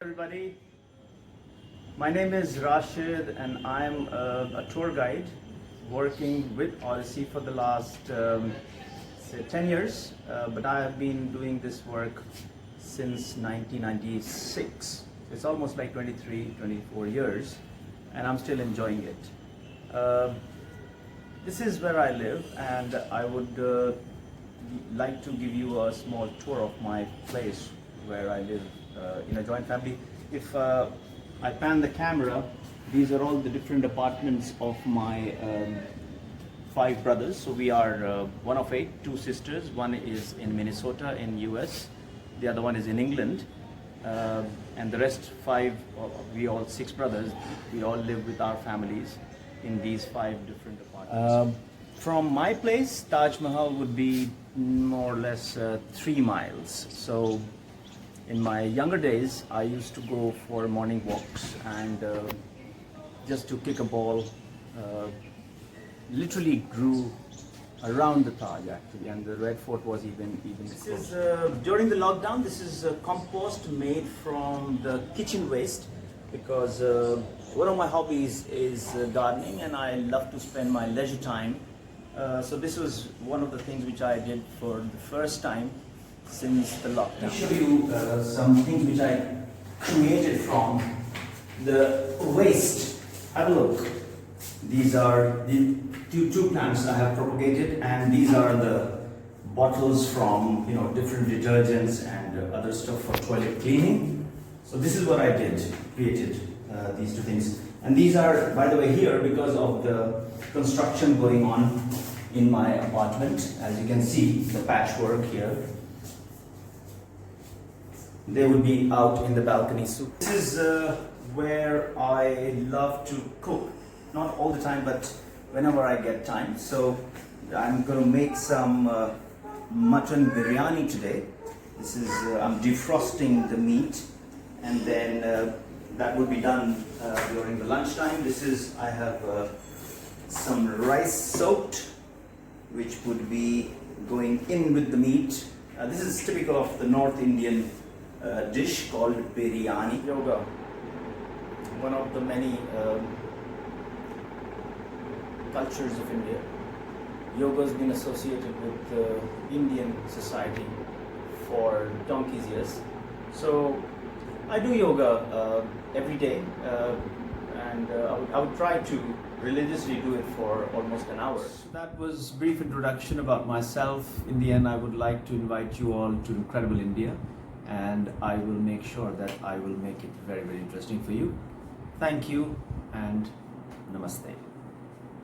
Everybody, my name is Rashid and I'm a tour guide working with Odyssey for the last say 10 years, but I have been doing this work since 1996. It's almost like 24 years and I'm still enjoying it. This is where I live and I would like to give you a small tour of my place where I live in a joint family. If I pan the camera, these are all the different apartments of my 5 brothers. So we are one of 8, 2 sisters. One is in Minnesota in US, the other one is in England, and the rest 5, we all 6 brothers, we all live with our families in these 5 different apartments. From my place, Taj Mahal would be more or less 3 miles. So in my younger days, I used to go for morning walks and just to kick a ball. Literally grew around the Taj actually, and the Red Fort was even. This is during the lockdown. This is compost made from the kitchen waste because one of my hobbies is gardening, and I love to spend my leisure time. So this was one of the things which I did for the first time since the lockdown. I'll show you some things which I created from the waste. Have a look. These are the two plants I have propagated, and these are the bottles from different detergents and other stuff for toilet cleaning. So this is what I did, created these 2 things. And these are, by the way, here because of the construction going on in my apartment. As you can see, the patchwork here. They would be out in the balcony. So this is where I love to cook. Not all the time, but whenever I get time. So I'm going to make some mutton biryani today. This is I'm defrosting the meat, and then that would be done during the lunchtime. This is I have some rice soaked, which would be going in with the meat. This is typical of the North Indian dish called biryani. Yoga, one of the many cultures of India. Yoga has been associated with Indian society for donkey's years. So I do yoga every day, and I would try to religiously do it for almost an hour. So that was a brief introduction about myself. In the end, I would like to invite you all to Incredible India, and I will make sure that I will make it very, very interesting for you. Thank you and namaste.